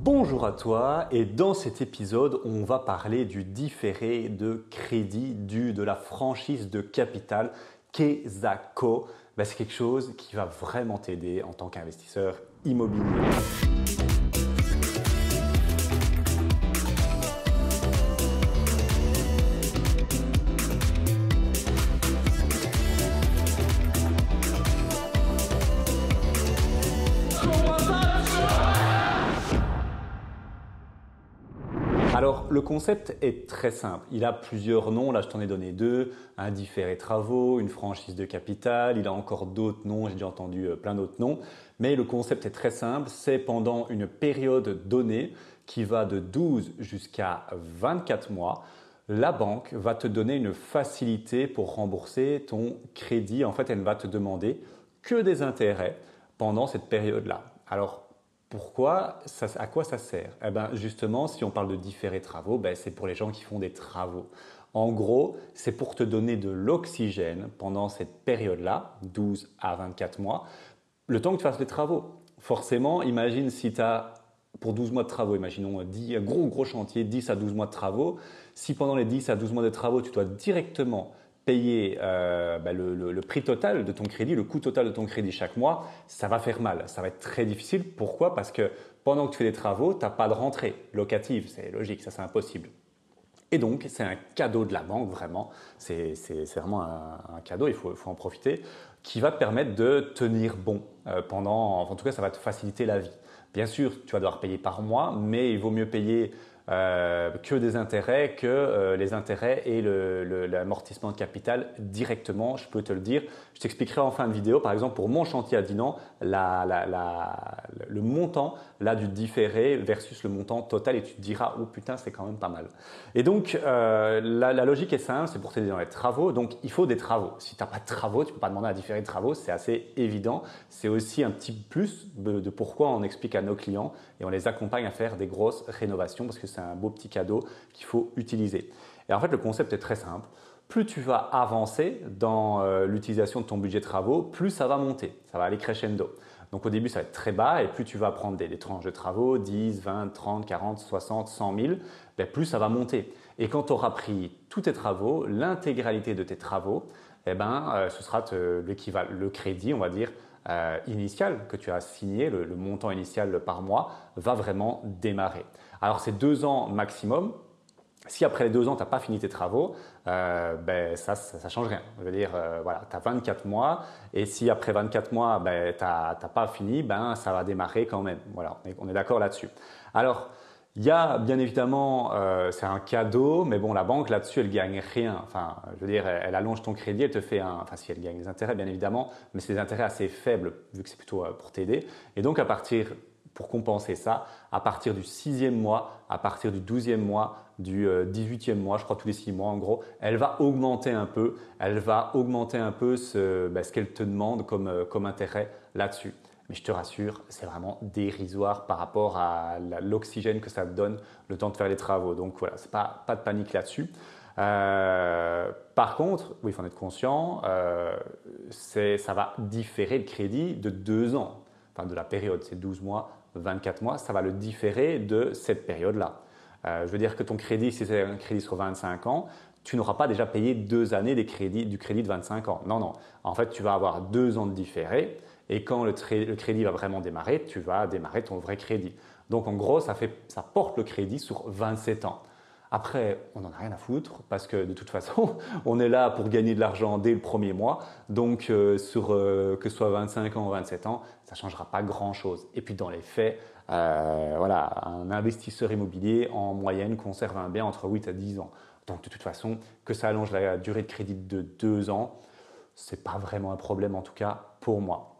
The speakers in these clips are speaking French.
Bonjour à toi et dans cet épisode, on va parler du différé de crédit dû de la franchise de capital Kesako. C'est quelque chose qui va vraiment t'aider en tant qu'investisseur immobilier. Alors, le concept est très simple. Il a plusieurs noms. Là, je t'en ai donné deux. Un différé travaux, une franchise de capital. Il a encore d'autres noms. J'ai déjà entendu plein d'autres noms. Mais le concept est très simple. C'est pendant une période donnée qui va de 12 jusqu'à 24 mois. La banque va te donner une facilité pour rembourser ton crédit. En fait, elle ne va te demander que des intérêts pendant cette période-là. Alors, pourquoi? À quoi ça sert? Justement, si on parle de différés travaux, c'est pour les gens qui font des travaux. En gros, c'est pour te donner de l'oxygène pendant cette période-là, 12 à 24 mois, le temps que tu fasses les travaux. Forcément, imagine si tu as pour 12 mois de travaux, imaginons un gros chantier, 10 à 12 mois de travaux. Si pendant les 10 à 12 mois de travaux, tu dois directement payer le prix total de ton crédit, le coût total de ton crédit chaque mois, ça va faire mal. Ça va être très difficile. Pourquoi? Parce que pendant que tu fais des travaux, tu n'as pas de rentrée locative. C'est logique, ça c'est impossible. Et donc, c'est un cadeau de la banque, vraiment. C'est vraiment un cadeau, il faut en profiter, qui va te permettre de tenir bon en tout cas, ça va te faciliter la vie. Bien sûr, tu vas devoir payer par mois, mais il vaut mieux payer que des intérêts que les intérêts et l'amortissement de capital directement, je peux te le dire. Je t'expliquerai en fin de vidéo, par exemple pour mon chantier à Dinan, le montant là, du différé versus le montant total et tu te diras « Oh putain, c'est quand même pas mal ». Et donc, la logique est simple, c'est pour t'aider dans les travaux, donc il faut des travaux. Si tu n'as pas de travaux, tu ne peux pas demander à différer de travaux, c'est assez évident. C'est aussi un petit plus de pourquoi on explique à nos clients et on les accompagne à faire des grosses rénovations parce que c'est un beau petit cadeau qu'il faut utiliser. Et en fait, le concept est très simple. Plus tu vas avancer dans l'utilisation de ton budget travaux, plus ça va monter, ça va aller crescendo. Donc au début, ça va être très bas et plus tu vas prendre des tranches de travaux, 10, 20, 30, 40, 60, 100 000, plus ça va monter. Et quand tu auras pris tous tes travaux, l'intégralité de tes travaux, ce sera le crédit, on va dire, initial que tu as signé, le montant initial par mois, va vraiment démarrer. Alors c'est 2 ans maximum. Si après les 2 ans, tu n'as pas fini tes travaux, ça ne change rien. Je veux dire, tu as 24 mois et si après 24 mois, tu n'as pas fini, ça va démarrer quand même. Voilà, on est d'accord là-dessus. Alors, il y a bien évidemment, c'est un cadeau, mais bon, la banque là-dessus, elle gagne rien. Enfin, je veux dire, elle allonge ton crédit, elle te fait si elle gagne des intérêts, bien évidemment, mais c'est des intérêts assez faibles vu que c'est plutôt pour t'aider. Et donc, pour compenser ça, à partir du 6e mois, à partir du 12e mois, du 18e mois, je crois tous les 6 mois en gros, elle va augmenter un peu, ce qu'elle te demande comme intérêt là-dessus. Mais je te rassure, c'est vraiment dérisoire par rapport à l'oxygène que ça te donne le temps de faire les travaux. Donc voilà, c'est pas de panique là-dessus. Par contre, oui, il faut en être conscient, ça va différer le crédit de 2 ans, enfin de la période, c'est 12 mois, 24 mois, ça va le différer de cette période-là. Je veux dire que ton crédit, si c'est un crédit sur 25 ans, tu n'auras pas déjà payé 2 années du crédit de 25 ans. Non, non. En fait, tu vas avoir 2 ans de différé et quand le crédit va vraiment démarrer, tu vas démarrer ton vrai crédit. Donc, en gros, ça porte le crédit sur 27 ans. Après, on n'en a rien à foutre parce que de toute façon, on est là pour gagner de l'argent dès le premier mois. Donc, que ce soit 25 ans ou 27 ans, ça ne changera pas grand-chose. Et puis, dans les faits, un investisseur immobilier en moyenne conserve un bien entre 8 à 10 ans. Donc, de toute façon, que ça allonge la durée de crédit de 2 ans, ce n'est pas vraiment un problème en tout cas pour moi.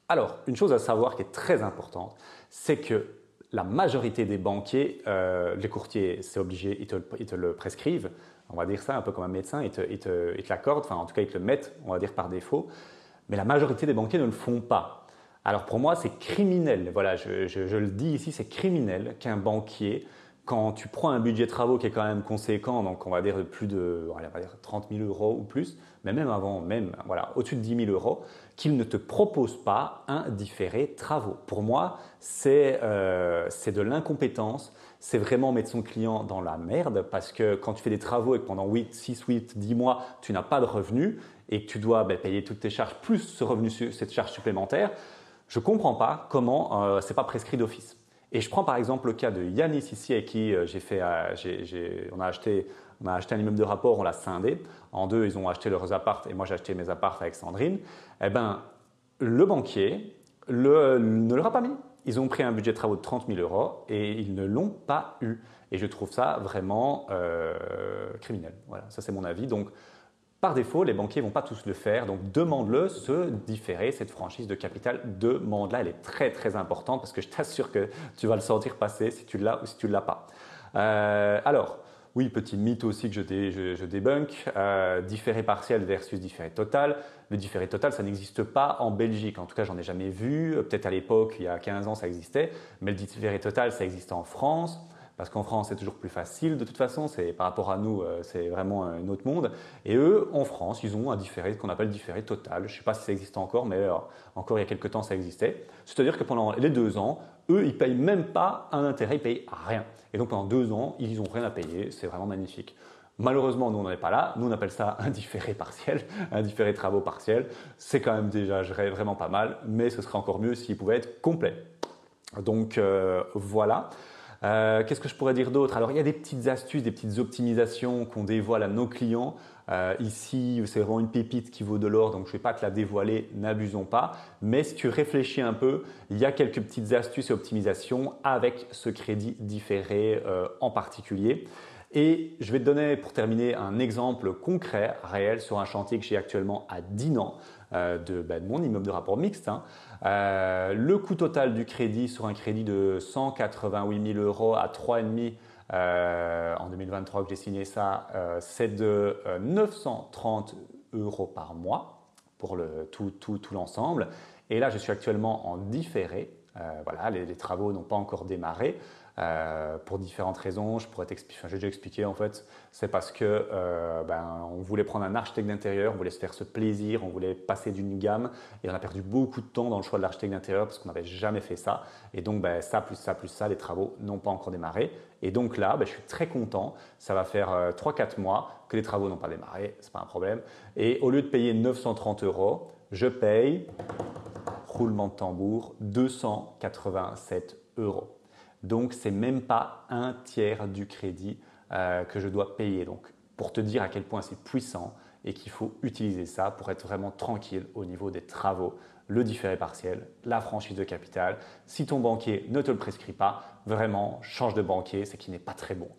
Alors, une chose à savoir qui est très importante, c'est que la majorité des banquiers, les courtiers, c'est obligé, ils te le prescrivent, on va dire ça un peu comme un médecin, ils te l'accordent, enfin en tout cas ils te le mettent, on va dire par défaut, mais la majorité des banquiers ne le font pas. Alors pour moi, c'est criminel, voilà, je le dis ici, c'est criminel qu'un banquier Quand tu prends un budget travaux qui est quand même conséquent, donc on va dire plus de on va dire 30 000 euros ou plus, mais même avant, voilà, au-dessus de 10 000 euros, qu'il ne te propose pas un différé travaux. Pour moi, c'est de l'incompétence, c'est vraiment mettre son client dans la merde parce que quand tu fais des travaux et que pendant 6, 8, 10 mois, tu n'as pas de revenus et que tu dois payer toutes tes charges plus ce revenu, cette charge supplémentaire, je ne comprends pas comment ce n'est pas prescrit d'office. Et je prends par exemple le cas de Yanis ici avec qui on a acheté un immeuble de rapport, on l'a scindé. En deux, ils ont acheté leurs apparts et moi j'ai acheté mes apparts avec Sandrine. Eh ben, le banquier ne leur a pas mis. Ils ont pris un budget de travaux de 30 000 euros et ils ne l'ont pas eu. Et je trouve ça vraiment criminel. Voilà, ça c'est mon avis. Donc, par défaut, les banquiers ne vont pas tous le faire, donc demande-le, ce différé, cette franchise de capital, demande-la, elle est très très importante parce que je t'assure que tu vas le sentir passer si tu l'as ou si tu ne l'as pas. Alors, oui, petit mythe aussi que je débunk, différé partiel versus différé total. Le différé total, ça n'existe pas en Belgique, en tout cas j'en ai jamais vu, peut-être à l'époque, il y a 15 ans ça existait, mais le différé total ça existe en France. Parce qu'en France, c'est toujours plus facile. De toute façon, par rapport à nous, c'est vraiment un autre monde. Et eux, en France, ils ont un différé qu'on appelle différé total. Je ne sais pas si ça existe encore, mais encore il y a quelques temps, ça existait. C'est-à-dire que pendant les 2 ans, eux, ils ne payent même pas un intérêt, ils ne payent rien. Et donc pendant 2 ans, ils n'ont rien à payer. C'est vraiment magnifique. Malheureusement, nous, on n'en est pas là. Nous, on appelle ça un différé partiel, un différé travaux partiel. C'est quand même déjà vraiment pas mal, mais ce serait encore mieux s'il pouvait être complet. Donc voilà. Qu'est-ce que je pourrais dire d'autre? Alors, il y a des petites astuces, des petites optimisations qu'on dévoile à nos clients. Ici, c'est vraiment une pépite qui vaut de l'or, donc je ne vais pas te la dévoiler, n'abusons pas. Mais si tu réfléchis un peu, il y a quelques petites astuces et optimisations avec ce crédit différé en particulier. Et je vais te donner pour terminer un exemple concret, réel, sur un chantier que j'ai actuellement à Dinan de mon immeuble de rapport mixte. Le coût total du crédit sur un crédit de 188 000 euros à 3,5 en 2023 que j'ai signé ça, c'est de 930 euros par mois pour tout l'ensemble. Et là, je suis actuellement en différé. Voilà, les travaux n'ont pas encore démarré. Pour différentes raisons, j'ai déjà expliqué en fait, c'est parce que on voulait prendre un architecte d'intérieur, on voulait se faire ce plaisir, on voulait passer d'une gamme et on a perdu beaucoup de temps dans le choix de l'architecte d'intérieur parce qu'on n'avait jamais fait ça et donc ça plus ça plus ça, les travaux n'ont pas encore démarré et donc là je suis très content, ça va faire 3-4 mois que les travaux n'ont pas démarré, c'est pas un problème et au lieu de payer 930 euros, je paye, roulement de tambour, 287 euros. Donc, ce n'est même pas un tiers du crédit que je dois payer. Donc, pour te dire à quel point c'est puissant et qu'il faut utiliser ça pour être vraiment tranquille au niveau des travaux, le différé partiel, la franchise de capital. Si ton banquier ne te le prescrit pas, vraiment, change de banquier, c'est qu'il n'est pas très bon.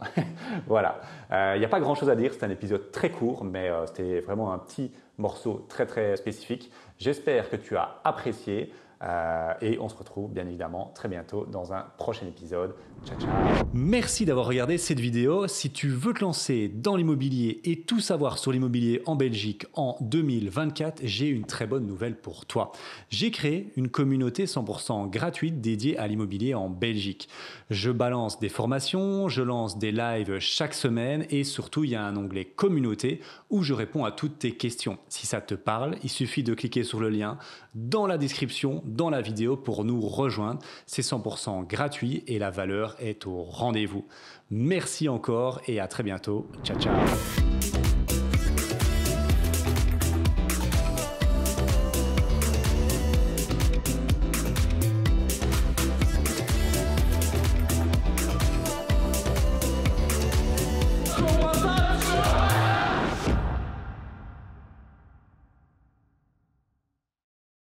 Voilà. Il n'y a pas grand-chose à dire. C'est un épisode très court, mais c'était vraiment un petit morceau très, très spécifique. J'espère que tu as apprécié. Et on se retrouve bien évidemment très bientôt dans un prochain épisode. Ciao, ciao. Merci d'avoir regardé cette vidéo. Si tu veux te lancer dans l'immobilier et tout savoir sur l'immobilier en Belgique en 2024, j'ai une très bonne nouvelle pour toi. J'ai créé une communauté 100% gratuite dédiée à l'immobilier en Belgique. Je balance des formations, je lance des lives chaque semaine et surtout il y a un onglet communauté où je réponds à toutes tes questions. Si ça te parle, il suffit de cliquer sur le lien dans la description, dans la vidéo pour nous rejoindre. C'est 100% gratuit et la valeur est au rendez-vous. Merci encore et à très bientôt. Ciao, ciao.